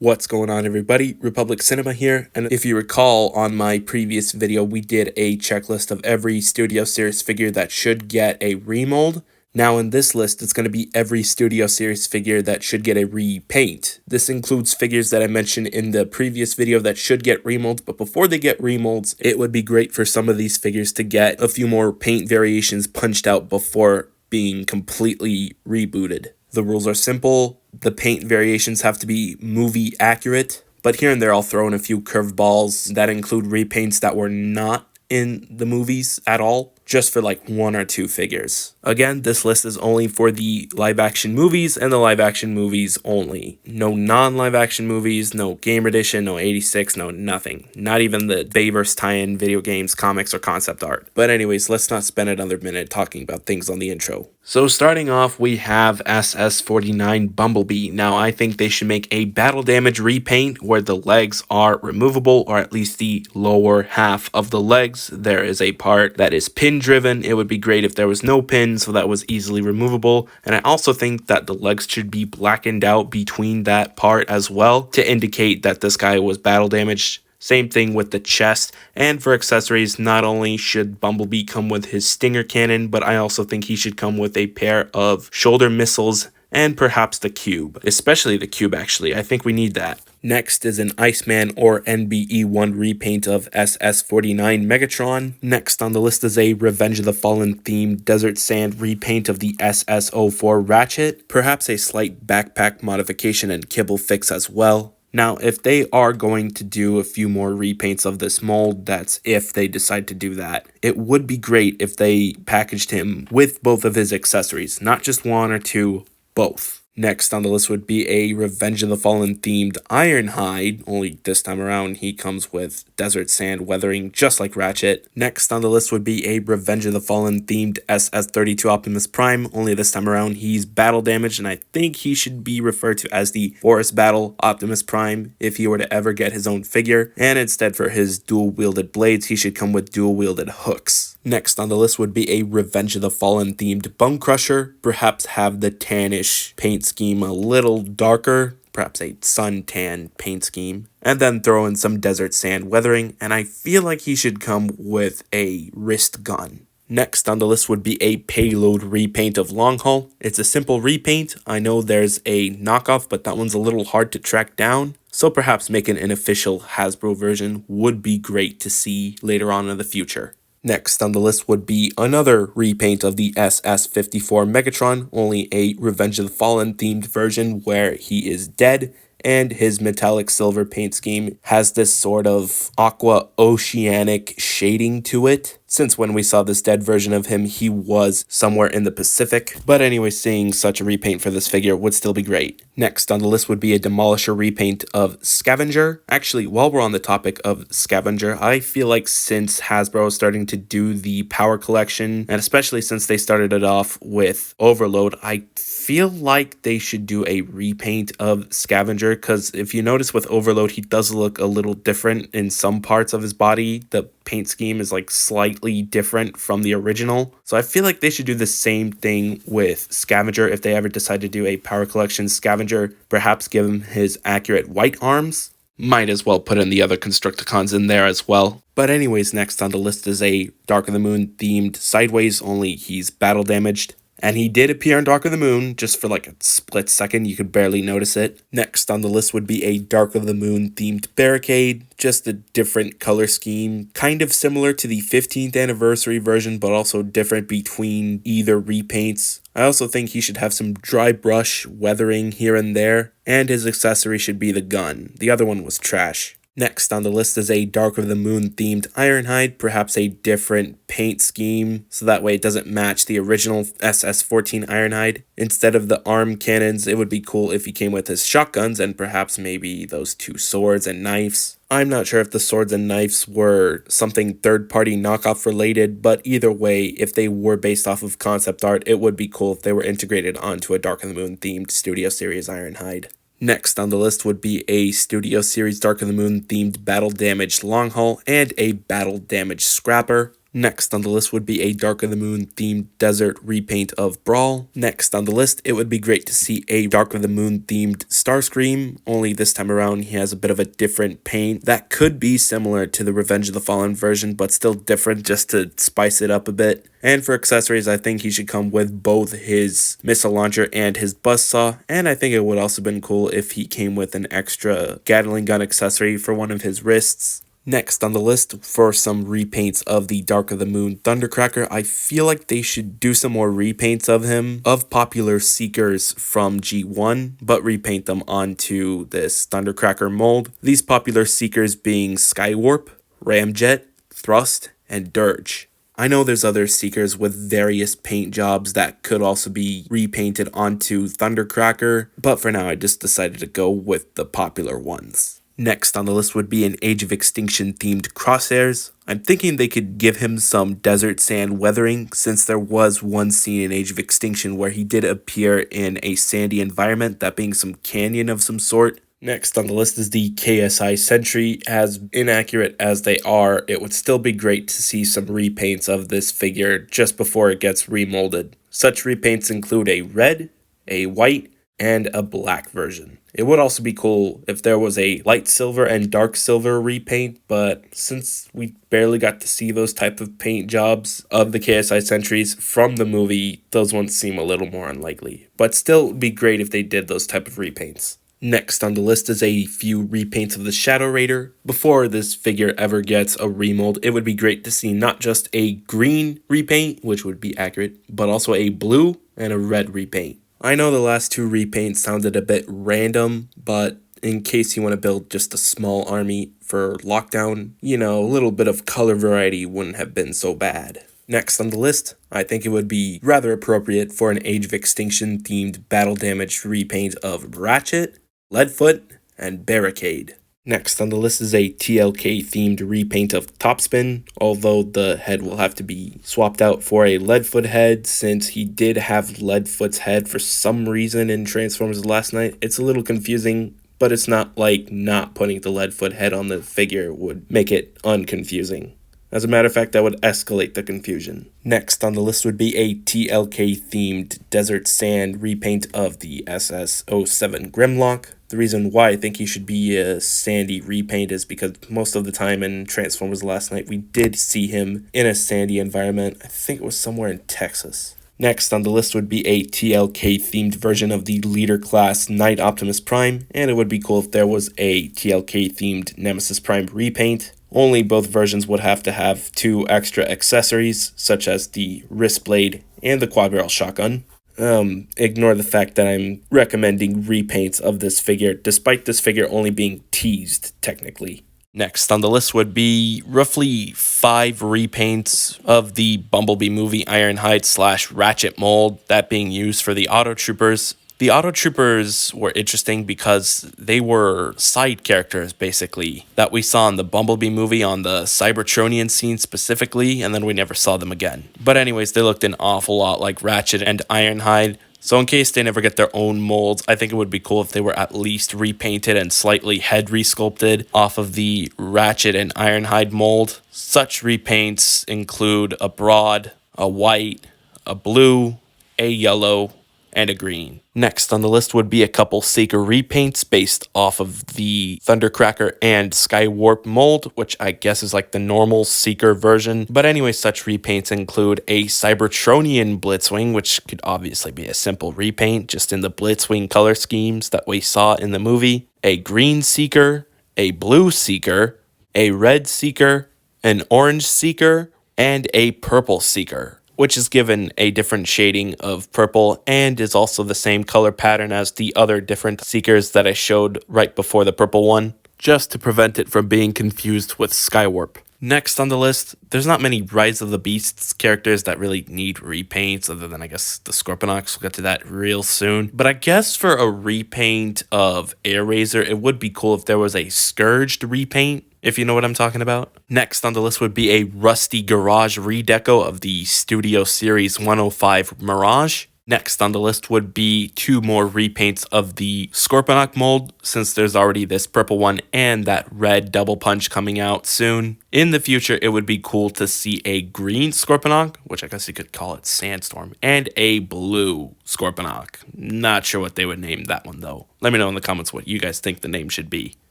What's going on, everybody? Republic Cinema here, and if you recall, on my previous video we did a checklist of every Studio Series figure that should get a remold. Now in this list, it's going to be every Studio Series figure that should get a repaint. This includes figures that I mentioned in the previous video that should get remolds, but before they get remolds, it would be great for some of these figures to get a few more paint variations punched out before being completely rebooted. The rules are simple. The paint variations have to be movie accurate, but here and there I'll throw in a few curveballs that include repaints that were not in the movies at all, just for like one or two figures. Again, this list is only for the live action movies and the live action movies only. No non-live action movies, no Game Edition, no 86, no nothing. Not even the Bayverse tie-in video games, comics, or concept art. But anyways, let's not spend another minute talking about things on the intro. So starting off, we have SS49 Bumblebee. Now I think they should make a battle damage repaint where the legs are removable, or at least the lower half of the legs. There is a part that is pin driven. It would be great if there was no pin, so that was easily removable. And I also think that the legs should be blackened out between that part as well to indicate that this guy was battle damaged. Same thing with the chest, and for accessories, not only should Bumblebee come with his Stinger cannon, but I also think he should come with a pair of shoulder missiles and perhaps the cube, especially the cube actually. I think we need that. Next is an Iceman or NBE1 repaint of SS49 Megatron. Next on the list is a Revenge of the Fallen themed Desert Sand repaint of the SS04 Ratchet, perhaps a slight backpack modification and kibble fix as well. Now, if they are going to do a few more repaints of this mold, that's if they decide to do that, it would be great if they packaged him with both of his accessories, not just one or two, both. Next on the list would be a Revenge of the Fallen themed Ironhide, only this time around he comes with desert sand weathering just like Ratchet. Next on the list would be a Revenge of the Fallen themed SS32 Optimus Prime, only this time around he's battle damaged, and I think he should be referred to as the Forest Battle Optimus Prime if he were to ever get his own figure, and instead for his dual wielded blades he should come with dual wielded hooks. Next on the list would be a Revenge of the Fallen themed Bone Crusher, perhaps have the tannish paint scheme a little darker, perhaps a suntan paint scheme, and then throw in some desert sand weathering, and I feel like he should come with a wrist gun. Next on the list would be a Payload repaint of Long Haul. It's a simple repaint. I know there's a knockoff, but that one's a little hard to track down, so perhaps making an official Hasbro version would be great to see later on in the future. Next on the list would be another repaint of the SS54 Megatron, only a Revenge of the Fallen themed version where he is dead, and his metallic silver paint scheme has this sort of aqua oceanic shading to it, since when we saw this dead version of him, he was somewhere in the Pacific. But anyway, seeing such a repaint for this figure would still be great. Next on the list would be a Demolisher repaint of Scavenger. Actually, while we're on the topic of Scavenger, I feel like since Hasbro is starting to do the Power Collection, and especially since they started it off with Overload, I feel like they should do a repaint of Scavenger, because if you notice with Overload, he does look a little different in some parts of his body. The paint scheme is like slightly different from the original. So I feel like they should do the same thing with Scavenger if they ever decide to do a Power Collection Scavenger. Perhaps give him his accurate white arms. Might as well put in the other Constructicons in there as well. But anyways, next on the list is a Dark of the Moon themed Sideways, only he's battle damaged. And he did appear in Dark of the Moon, just for like a split second, you could barely notice it. Next on the list would be a Dark of the Moon themed Barricade, just a different color scheme, kind of similar to the 15th anniversary version, but also different between either repaints. I also think he should have some dry brush weathering here and there, and his accessory should be the gun. The other one was trash. Next on the list is a Dark of the Moon themed Ironhide, perhaps a different paint scheme, so that way it doesn't match the original SS14 Ironhide. Instead of the arm cannons, it would be cool if he came with his shotguns and perhaps maybe those two swords and knives. I'm not sure if the swords and knives were something third-party knockoff related, but either way, if they were based off of concept art, it would be cool if they were integrated onto a Dark of the Moon themed Studio Series Ironhide. Next on the list would be a Studio Series Dark of the Moon themed Battle Damaged Long Haul and a Battle Damaged Scrapper. Next on the list would be a Dark of the Moon themed desert repaint of Brawl. Next on the list, it would be great to see a Dark of the Moon themed Starscream, only this time around he has a bit of a different paint that could be similar to the Revenge of the Fallen version, but still different just to spice it up a bit. And for accessories, I think he should come with both his missile launcher and his buzzsaw, and I think it would also been cool if he came with an extra Gatling gun accessory for one of his wrists. Next on the list, for some repaints of the Dark of the Moon Thundercracker, I feel like they should do some more repaints of him, of popular Seekers from G1, but repaint them onto this Thundercracker mold. These popular Seekers being Skywarp, Ramjet, Thrust, and Dirge. I know there's other Seekers with various paint jobs that could also be repainted onto Thundercracker, but for now I just decided to go with the popular ones. Next on the list would be an Age of Extinction themed Crosshairs. I'm thinking they could give him some desert sand weathering, since there was one scene in Age of Extinction where he did appear in a sandy environment, that being some canyon of some sort. Next on the list is the KSI Sentry. As inaccurate as they are, it would still be great to see some repaints of this figure just before it gets remolded. Such repaints include a red, a white, and a black version. It would also be cool if there was a light silver and dark silver repaint, but since we barely got to see those type of paint jobs of the KSI Sentries from the movie, those ones seem a little more unlikely. But still, it would be great if they did those type of repaints. Next on the list is a few repaints of the Shadow Raider. Before this figure ever gets a remold, it would be great to see not just a green repaint, which would be accurate, but also a blue and a red repaint. I know the last two repaints sounded a bit random, but in case you want to build just a small army for lockdown, a little bit of color variety wouldn't have been so bad. Next on the list, I think it would be rather appropriate for an Age of Extinction themed battle damaged repaint of Ratchet, Leadfoot, and Barricade. Next on the list is a TLK themed repaint of Topspin, although the head will have to be swapped out for a Leadfoot head since he did have Leadfoot's head for some reason in Transformers Last Night. It's a little confusing, but it's not like not putting the Leadfoot head on the figure would make it unconfusing. As a matter of fact, that would escalate the confusion. Next on the list would be a TLK-themed Desert Sand repaint of the SS-07 Grimlock. The reason why I think he should be a sandy repaint is because most of the time in Transformers Last Night, we did see him in a sandy environment. I think it was somewhere in Texas. Next on the list would be a TLK-themed version of the Leader Class Knight Optimus Prime, and it would be cool if there was a TLK-themed Nemesis Prime repaint. Only both versions would have to have 2 extra accessories, such as the wrist blade and the quad barrel shotgun. Ignore the fact that I'm recommending repaints of this figure, despite this figure only being teased, technically. Next on the list would be roughly 5 repaints of the Bumblebee movie Ironhide / Ratchet mold, that being used for the Autotroopers. The Autotroopers were interesting because they were side characters, basically, that we saw in the Bumblebee movie on the Cybertronian scene specifically, and then we never saw them again. But anyways, they looked an awful lot like Ratchet and Ironhide, so in case they never get their own molds, I think it would be cool if they were at least repainted and slightly head resculpted off of the Ratchet and Ironhide mold. Such repaints include a broad, a white, a blue, a yellow, and a green. Next on the list would be a couple Seeker repaints based off of the Thundercracker and Skywarp mold, which I guess is like the normal Seeker version. But anyway, such repaints include a Cybertronian Blitzwing, which could obviously be a simple repaint just in the Blitzwing color schemes that we saw in the movie, a green Seeker, a blue Seeker, a red Seeker, an orange Seeker, and a purple Seeker, which is given a different shading of purple and is also the same color pattern as the other different Seekers that I showed right before the purple one, just to prevent it from being confused with Skywarp. Next on the list, there's not many Rise of the Beasts characters that really need repaints, other than I guess the Scorponok. We'll get to that real soon. But I guess for a repaint of Airazor, it would be cool if there was a Scourged repaint, if you know what I'm talking about. Next on the list would be a Rusty Garage redeco of the Studio Series 105 Mirage. Next on the list would be 2 more repaints of the Scorponok mold, since there's already this purple one and that red double punch coming out soon. In the future, it would be cool to see a green Scorponok, which I guess you could call it Sandstorm, and a blue Scorponok. Not sure what they would name that one though. Let me know in the comments what you guys think the name should be.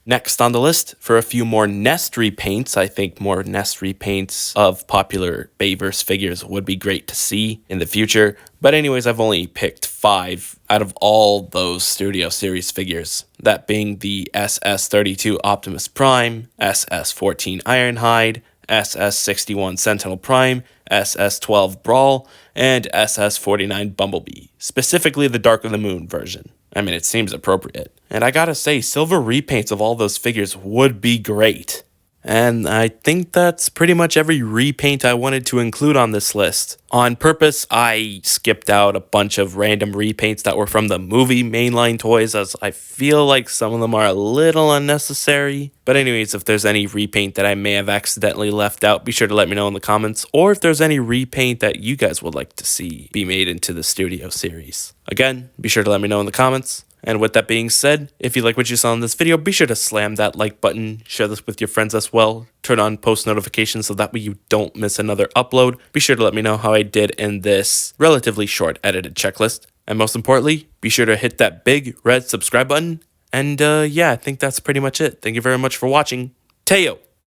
Next on the list, for a few more Nest repaints, I think more Nest repaints of popular Bayverse figures would be great to see in the future. But anyways, I've only picked 5 out of all those Studio Series figures. That being the SS32 Optimus Prime, SS14 Ironhide, SS61 Sentinel Prime, SS12 Brawl, and SS49 Bumblebee. Specifically the Dark of the Moon version. I mean, it seems appropriate. And I gotta say, silver repaints of all those figures would be great. And I think that's pretty much every repaint I wanted to include on this list. On purpose, I skipped out a bunch of random repaints that were from the movie mainline toys, as I feel like some of them are a little unnecessary. But anyways, if there's any repaint that I may have accidentally left out, be sure to let me know in the comments, or if there's any repaint that you guys would like to see be made into the Studio Series. Again, be sure to let me know in the comments. And with that being said, if you like what you saw in this video, be sure to slam that like button, share this with your friends as well, turn on post notifications so that way you don't miss another upload. Be sure to let me know how I did in this relatively short edited checklist. And most importantly, be sure to hit that big red subscribe button. And yeah, I think that's pretty much it. Thank you very much for watching. Teo!